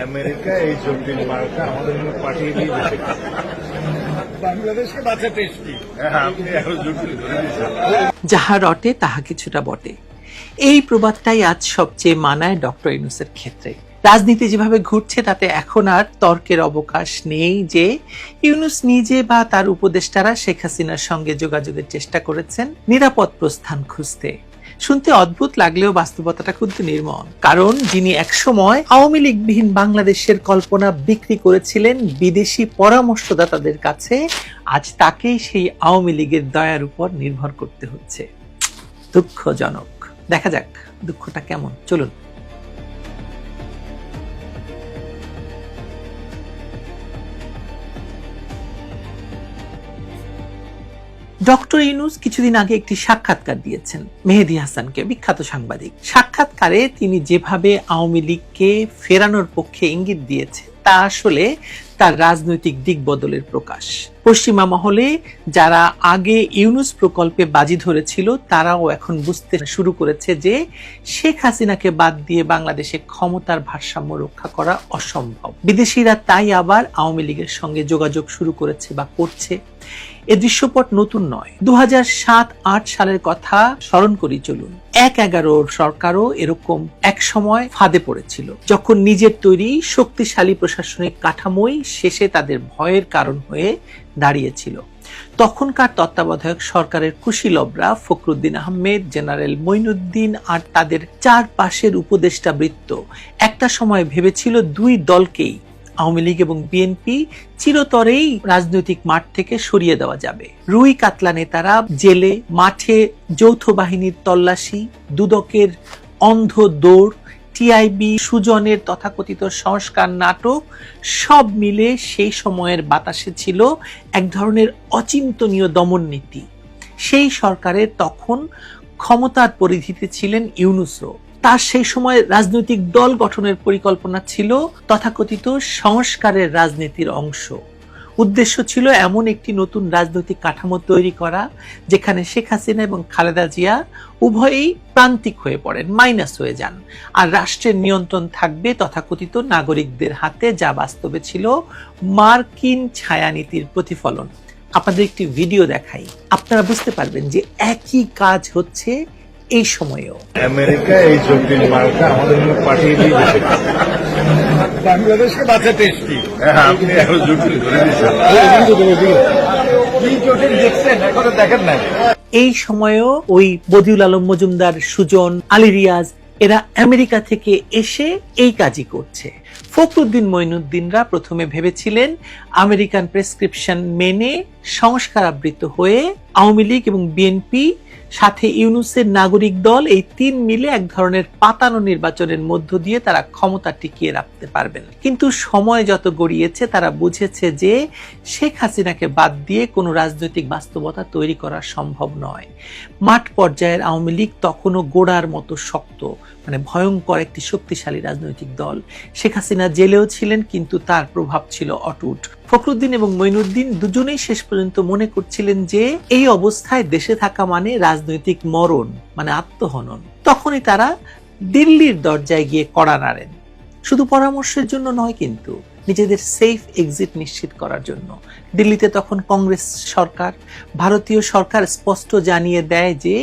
America এই জটিল মার্কা আমাদের জন্য পাঠিয়ে দিয়ে দিয়েছে। বাংলাদেশকে বাঁচাতে এসছি। আপনি এখন জটিল ধরে দিয়েছেন। যাহা রটে তাহা কিছুটা বটে, এই প্রবাদটাই আজ সবচেয়ে মানায় ডক্টর ইউনূসের ক্ষেত্রে। রাজনীতি যেভাবে ঘুরছে তাতে এখন আর তর্কের অবকাশ নেই যে ইউনূস নিজে বা তার উপদেষ্টারা শেখ হাসিনার সঙ্গে যোগাযোগের চেষ্টা করেছেন নিরাপদ প্রস্থান খুঁজতে। শুনতে অদ্ভুত লাগলেও বাস্তবতাটা কিন্তু নির্মম, কারণ যিনি একসময় আওয়ামী লীগবিহীন বাংলাদেশের কল্পনা বিক্রি করেছিলেন বিদেশি পরামর্শদাতাদের কাছে, আজ তাকেই সেই আওয়ামী লীগের দয়ার উপর নির্ভর করতে হচ্ছে। দুঃখজনক। দেখা যাক দুঃখটা কেমন, চলুন। ডক্টর ইউনূস কিছুদিন আগে একটি সাক্ষাৎকার দিয়েছেন মেহেদী হাসানকে, বিখ্যাত সাংবাদিক। সাক্ষাৎকারে তিনি যেভাবে আওয়ামী লীগকে ফেরানোর পক্ষে ইঙ্গিত দিয়েছেন তা আসলে তার রাজনৈতিক দিক বদলের প্রকাশ। পশ্চিমা মহলে যারা আগে ইউনূস প্রকল্পে বাজি ধরেছিল তারাও এখন বুঝতে শুরু করেছে যে শেখ হাসিনাকে বাদ দিয়ে বাংলাদেশে ক্ষমতার ভারসাম্য রক্ষা করা অসম্ভব। বিদেশিরা তাই আবার আওয়ামী লীগের সঙ্গে যোগাযোগ শুরু করেছে বা করছে। এ দৃশ্যপট নতুন নয়। 2007-08 সালের কথা স্মরণ করি চলুন। 1-11 সরকারও এরকম এক সময় ফাঁদে পড়েছিল, যখন নিজের তৈরি শক্তিশালী প্রশাসনিক কাঠামোই শেষে তাদের ভয়ের কারণ হয়ে দাঁড়িয়েছিল। তখনকার তত্ত্বাবধায়ক সরকারের কুশীলবরা ফখরুদ্দিন আহমেদ, জেনারেল মঈনুদ্দিন আর তাদের চারপাশের উপদেষ্টা বৃত্ত একটা সময় ভেবেছিল দুই দলকেই, আওয়ামী লীগ এবং বিএনপি, চিরতরেই রাজনৈতিক মাঠ থেকে সরিয়ে দেওয়া যাবে। রুই কাতলা নেতারা জেলে, মাঠে যৌথ বাহিনীর তল্লাশি, দুদকের অন্ধ দৌড়, টিআইবি, সুজনের তথাকথিত সংস্কার নাটক, সব মিলে সেই সময়ের বাতাসে ছিল এক ধরনের অচিন্তনীয় দমন নীতি। সেই সরকারের তখন ক্ষমতার পরিধিতে ছিলেন ইউনূসও। তার সেই সময় রাজনৈতিক দল গঠনের পরিকল্পনা ছিল তথাকথিত সংস্কারের রাজনীতির অংশ। উদ্দেশ্য ছিল এমন একটি নতুন রাজনৈতিক কাঠামো তৈরি করা যেখানে শেখ হাসিনা এবং খালেদা জিয়া উভয়ই প্রান্তিক হয়ে পড়েন, মাইনাস হয়ে যান, আর রাষ্ট্রের নিয়ন্ত্রণ থাকবে তথাকথিত নাগরিকদের হাতে, যা বাস্তবে ছিল মার্কিন ছায়ানীতির প্রতিফলন। আপনাদের একটি ভিডিও দেখাই, আপনারা বুঝতে পারবেন যে একই কাজ হচ্ছে এই সময়েও। আমেরিকা এই জটিল মার্কা আমাদের জন্য পাঠিয়ে দিয়ে দিয়েছে। বাংলাদেশকে বাঁচাতে এসছি। আপনি এখন জটিল ধরে দিয়েছেন। কি জটিল দেখছেন এখনো দেখেন না। এই সময়েও ওই বদিউল আলম মজুমদার, সুজন, আলী রিয়াজ এরা আমেরিকা থেকে এসে এই কাজই করছে। ফখরুদ্দিন মঈনুদ্দিনরা প্রথমে ভেবেছিলেন আমেরিকান প্রেসক্রিপশন মেনে সংস্কারাবৃত হয়ে আওয়ামী লীগ এবং বিএনপি সাথে ইউনূসের নাগরিক দল, এই তিন মিলে এক ধরনের পাতানো নির্বাচনের মধ্য দিয়ে তারা ক্ষমতা টিকিয়ে রাখতে পারবেন। কিন্তু সময় যত গড়িয়েছে তারা বুঝেছে যে শেখ হাসিনাকে বাদ দিয়ে কোনো রাজনৈতিক বাস্তবতা তৈরি করা সম্ভব নয়। মাঠ পর্যায়ের আওয়ামী লীগ তখনও গোড়ার মতো শক্ত, মানে ভয়ঙ্কর একটি শক্তিশালী রাজনৈতিক দল। শেখ হাসিনা জেলেও ছিলেন কিন্তু তার প্রভাব ছিল অটুট। ফখরুদ্দিন এবং মঈনুদ্দিন দুজনেই শেষ পর্যন্ত মনে করছিলেন যে এই অবস্থায় দেশে থাকা মানে রাজনৈতিক মরণ, মানে আত্মহনন। তখনই তারা দিল্লির দরজায় গিয়ে কড়া নাড়েন, শুধু পরামর্শের জন্য নয়, কিন্তু নিজেদের সেফ এক্সিট নিশ্চিত করার জন্য। দিল্লিতে তখন কংগ্রেস সরকার, ভারতীয় সরকার স্পষ্ট জানিয়ে দেয় যে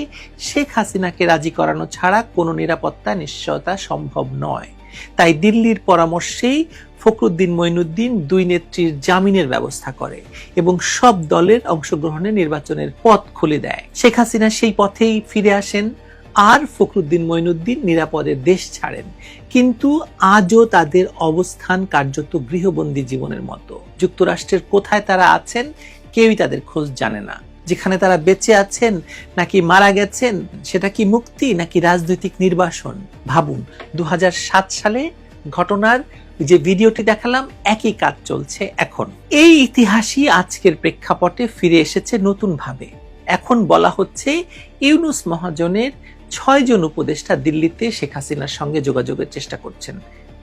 শেখ হাসিনাকে রাজি করানো ছাড়া কোনো নিরাপত্তা নিশ্চয়তা সম্ভব নয়। তাই দিল্লির পরামর্শেই ফখরুদ্দিন মঈনুদ্দিন দুই নেত্রীর জামিনের ব্যবস্থা করে এবং সব দলের অংশগ্রহণে নির্বাচনের পথ খুলে দেয়। শেখ হাসিনা সেই পথেই ফিরে আসেন আর ফখরুদ্দিন মঈনুদ্দিন নিরাপদে দেশ ছাড়েন। কিন্তু আজও তাদের অবস্থান কার্যত গৃহবন্দী জীবনের মতো। যুক্তরাষ্ট্রের কোথায় তারা আছেন কেউই তাদের খোঁজ জানে না। যেখানে তারা বেঁচে আছেন নাকি মারা গেছেন, সেটা কি মুক্তি নাকি রাজনৈতিক নির্বাসন? ভাবুন, 2007 সালে ঘটনার যে ভিডিওটি দেখালাম, একই কাজ চলছে এখন। এই ইতিহাসই আজকের প্রেক্ষাপটে ফিরে এসেছে নতুন ভাবে। এখন বলা হচ্ছে ইউনূস মহাজনের 6 জন উপদেষ্টা দিল্লিতে শেখ হাসিনার সঙ্গে যোগাযোগের চেষ্টা করছেন।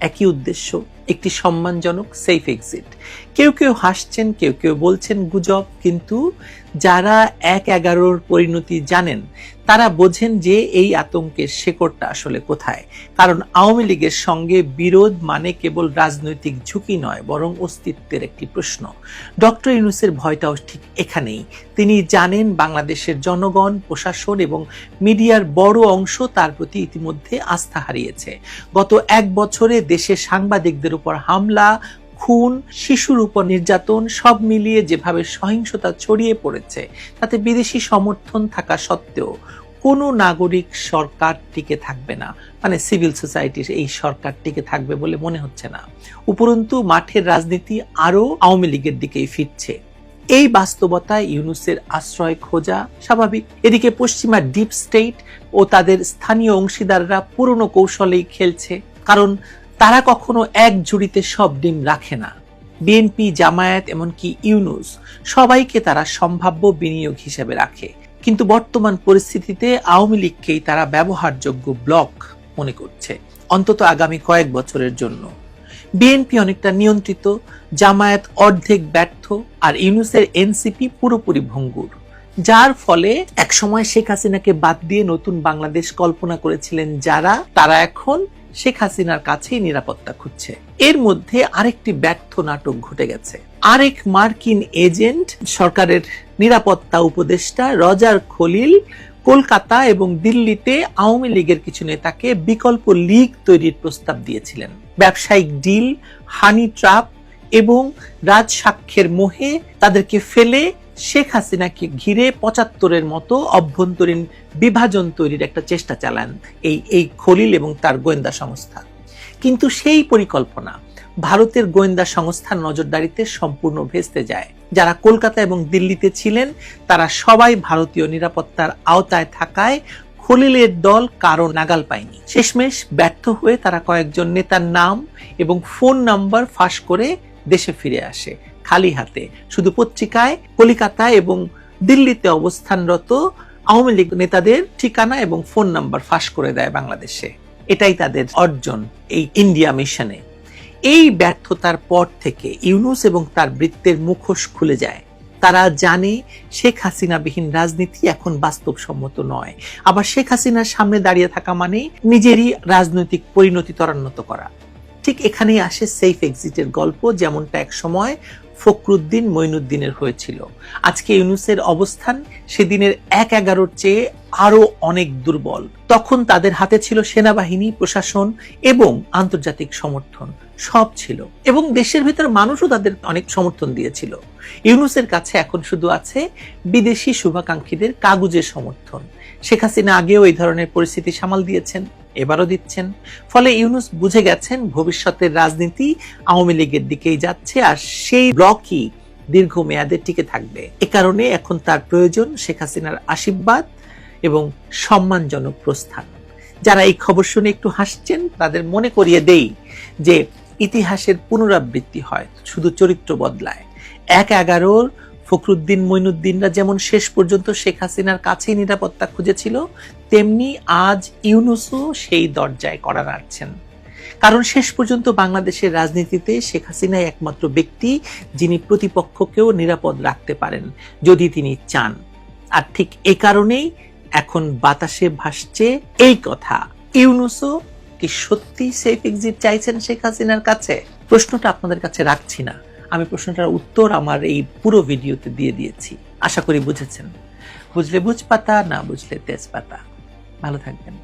একই উদ্দেশ্য, একটি সম্মানজনক সেফ এক্সিট। কেউ কেউ হাসছেন, কেউ কেউ বলছেন গুজব, কিন্তু যারা 1-11 পরিণতি জানেন তারা বোঝেন যে এই আতঙ্কের শেকড়টা আসলে কোথায়। কারণ আওয়ামী লীগের সঙ্গে বিরোধ মানে কেবল রাজনৈতিক ঝুঁকি নয়, বরং অস্তিত্বের একটি প্রশ্ন। ডক্টর ইউনূসের ভয়টাও ঠিক এখানেই। তিনি জানেন বাংলাদেশের জনগণ, প্রশাসন এবং মিডিয়ার বড় অংশ তার প্রতি ইতিমধ্যে আস্থা হারিয়েছে। গত 1 বছরে দেশে সাংবাদিকদের উপর হামলা, খুন, শিশুর উপর নির্যাতন সব মিলিয়ে যেভাবে সহিংসতা ছড়িয়ে পড়েছে, তাতে বিদেশি সমর্থন থাকা সত্ত্বেও কোনো নাগরিক সরকার টিকে থাকবে না, মানে সিভিল সোসাইটির এই সরকার টিকে থাকবে বলে মনে হচ্ছে না। উপরন্তু মাঠের রাজনীতি আরো আওয়ামী লীগের দিকেই ফিরছে। এই বাস্তবতায় ইউনূসের আশ্রয় খোঁজা স্বাভাবিক। এদিকে পশ্চিমা ডিপ স্টেট ও তাদের স্থানীয় অংশীদাররা পুরনো কৌশলেই খেলছে, কারণ তারা কখনো এক ঝুড়িতে সব ডিম রাখে না। বিএনপি, জামায়াত, এমনকি ইউনূস সবাইকে তারা সম্ভাব্য বিনিয়োগ হিসেবে রাখে। কিন্তু বর্তমান পরিস্থিতিতে আওয়ামী লীগকেই তারা ব্যবহারযোগ্য ব্লক মনে করছে, অন্তত আগামী কয়েক বছরের জন্য। বিএনপি অনেকটা নিয়ন্ত্রিত, জামায়াত অর্ধেক ব্যর্থ, আর ইউনূসের এনসিপি পুরোপুরি ভঙ্গুর। যার ফলে একসময় শেখ হাসিনাকে বাদ দিয়ে নতুন বাংলাদেশ কল্পনা করেছিলেন যারা, তারা এখন শেখ হাসিনার কাছেই নিরাপত্তা খুঁজছে। এর মধ্যে আরেকটি ব্যর্থ নাটক ঘটে গেছে। আরেক মার্কিন এজেন্ট, সরকারের নিরাপত্তা উপদেষ্টা রজার খলিল কলকাতা এবং দিল্লিতে আওয়ামী লীগের কিছু নেতাকে বিকল্প লীগ তৈরির প্রস্তাব দিয়েছিলেন। ব্যবসায়িক ডিল, হানি ট্র্যাপ এবং রাজসাক্ষ্যের মোহে তাদেরকে ফেলে শেখ হাসিনাকে ঘিরে 75-এর মতো অভ্যন্তরীণ বিভাজন তৈরির একটা চেষ্টা চালান এই খলিল এবং তার গোয়েন্দা সংস্থা। কিন্তু সেই পরিকল্পনা ভারতের গোয়েন্দা সংস্থার নজরদারিতে সম্পূর্ণ ভেস্তে যায়। যারা কলকাতা এবং দিল্লিতে ছিলেন তারা সবাই ভারতীয় নিরাপত্তার আওতায় থাকায় খলিলের দল কারো নাগাল পায়নি। শেষমেশ ব্যর্থ হয়ে তারা কয়েকজন নেতার নাম এবং ফোন নাম্বার ফাঁস করে দেশে ফিরে আসে খালি হাতে। শুধু পত্রিকায় কলিকাতা এবং দিল্লিতে অবস্থানরত আওয়ামী লীগ নেতাদের ঠিকানা এবং ফোন নাম্বার ফাঁস করে দেয় বাংলাদেশে। এটাই তাদের অর্জন এই ইন্ডিয়া মিশনে। এই ব্যর্থতার পর থেকে ইউনূস এবং তার বৃত্তের মুখোশ খুলে যায়। তারা জানে শেখ হাসিনাবিহীন রাজনীতি এখন বাস্তবসম্মত নয়। আবার শেখ হাসিনার সামনে দাঁড়িয়ে থাকা মানে নিজেরই রাজনৈতিক পরিণতি ত্বরান্বিত করা। ঠিক এখানেই আসে সেফ এক্সিটের গল্প, যেমনটা এক সময় ফখরুদ্দিন মঈনুদ্দিনের হয়েছিল। আজকে ইউনূসের অবস্থান সেদিনের 1-11-র চেয়ে আরো অনেক দুর্বল। তখন তাদের হাতে ছিল সেনাবাহিনী, প্রশাসন এবং আন্তর্জাতিক সমর্থন, সব ছিল, এবং দেশের ভিতর মানুষও তাদের অনেক সমর্থন দিয়েছিল। ইউনূসের কাছে এখন শুধু আছে বিদেশি শুভাকাঙ্ক্ষীদের কাগুজের সমর্থন। শেখ হাসিনা আগেও এই ধরনের পরিস্থিতি সামাল দিয়েছেন, এবারও দিচ্ছেন। ফলে ইউনূস বুঝে গেছেন ভবিষ্যতের রাজনীতি আওয়ামী লীগের দিকেই যাচ্ছে, আর সেই ব্লকই দীর্ঘমেয়াদে টিকে থাকবে। এ কারণে এখন তার প্রয়োজন শেখ হাসিনার আশীর্বাদ এবং সম্মানজনক প্রস্থান। যারা এই খবর শুনে একটু হাসছেন তাদের মনে করিয়ে দেই যে ইতিহাসের পুনরাবৃত্তি হয়, শুধু চরিত্র বদলায়। 1-11-র ফখরুদ্দিন মঈনুদ্দিনরা যেমন শেষ পর্যন্ত শেখ হাসিনার কাছেই নিরাপত্তা খুঁজেছিল, তেমনি আজ ইউনূসও সেই দরজায় কড়া নাড়ছেন। কারণ শেষ পর্যন্ত বাংলাদেশের রাজনীতিতে শেখ হাসিনাই একমাত্র ব্যক্তি যিনি প্রতিপক্ষকেও নিরাপদ রাখতে পারেন যদি তিনি চান। আর ঠিক এই কারণেই এখন বাতাসে ভাসছে এই কথা, ইউনূসও কি সত্যি সেফ এক্সিট চাইছেন শেখ হাসিনার কাছে? প্রশ্নটা আপনাদের কাছে রাখছি না, আমি প্রশ্নটার উত্তর আমার এই পুরো ভিডিওতে দিয়ে দিয়েছি। আশা করি বুঝেছেন। বুঝলে বুঝপাতা, না বুঝলে তেজপাতা। ভালো থাকবেন।